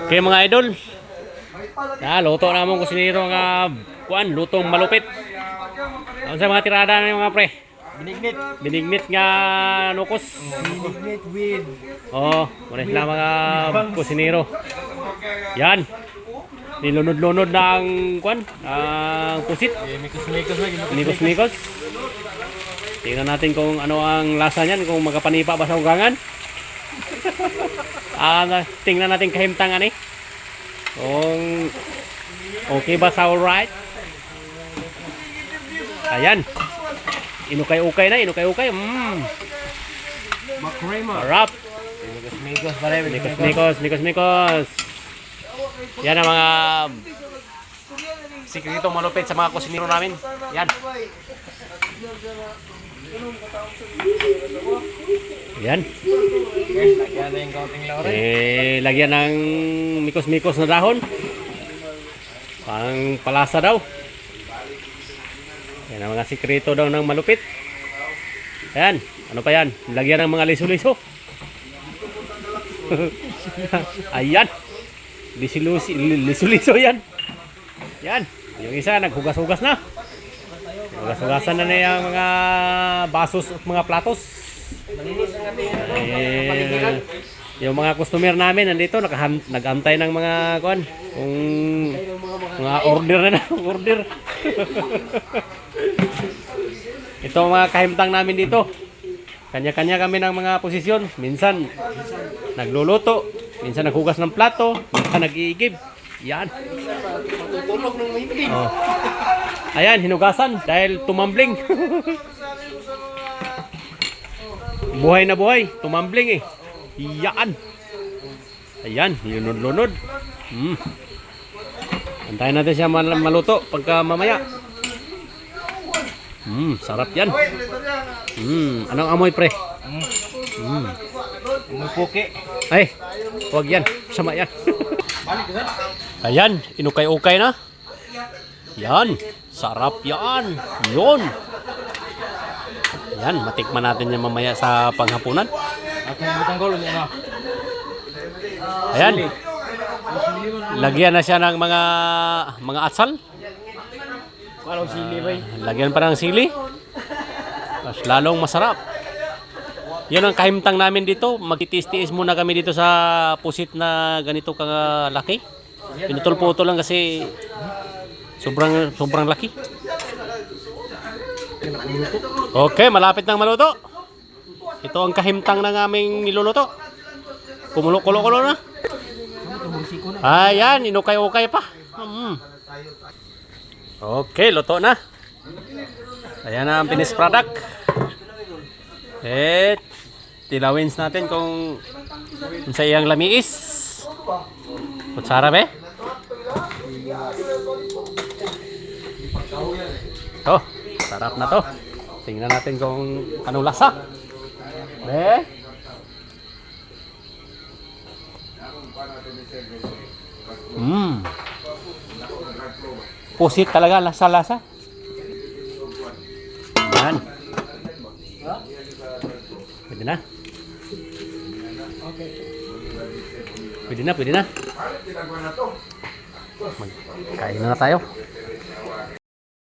Okay mga idol. Luto na mong kusinero nga kuan, lutong malupit. Ano sa mga tirada na mga pre? Binignit. Binignit nga nukos. Binignit with. Muna sila mga kusinero. Yan. Nilunod-lunod na ang kuan, ang pusit. Mikos-mikos. Tingnan natin kung ano ang lasa niyan, kung magkapanipa ba sa ugangan. Tingnan natin kahimtangan eh. Kung okay ba sa alright. Ayan. Inukay-ukay na, inukay-ukay. Makrema. Sarap. Mikos pa rin. Mikos. Yan ang mga sikretong malupit sa mga kusinero namin. Yan. Yan. Lagyan na yung kaunting laurel. Lagyan ng mikos-mikos na dahon. Pang palasa daw. Yan ang mga sikreto daw ng malupit. Ayan. Ano pa yan? Lagyan ng mga liso-liso. Ayan. Liso-liso yan. Yan. Yung isa naghugas-hugas na. Hugas-hugasan na yung mga basos at mga platos. Yung mga customer namin nandito nag-antay ng mga kuan, kung mga order na order. Ito mga kahimtang namin dito. Kanya-kanya kami ng mga posisyon. Minsan nagluluto, minsan naghugas ng plato, minsan nag-iigib. Yan. Matutulog ng mahimbing. Ayan, hinugasan dahil tumambling. Buhay na buhay, tumambling eh. Yan. Ayan, lunod-lunod. Antayin natin siya maluto pagka mamaya. Sarap yan. Anong amoy pre? Puki. Ay, huwag yan. Sama yan. Ayan, inukay-ukay na. Yan, sarap yan. Yun. Yan, matikman natin yan mamaya sa panghapunan. Ayan. Lagyan na siya ng mga atsal. Lagyan pa ng sili. Mas lalong masarap. Yun ang kahimtang namin dito. Magtitiis-tiis muna kami dito sa pusit na ganito kalaki. Pinutol-putol lang kasi sobrang laki. Okay, malapit nang maluto. Ito ang kahimtang ng aming niluluto. Kumulo-kulo na. Ayan, inukay-ukay pa. Okay, luto na. Ayan na ang finished product. Tilawins natin kung sa iyang lamiis. Kutsara be. Sarap na to. Tingnan natin kung anong lasa. Be. Pusit talaga, lasa-lasa. Yan. Pwede na. Pwede na. Magkain na tayo.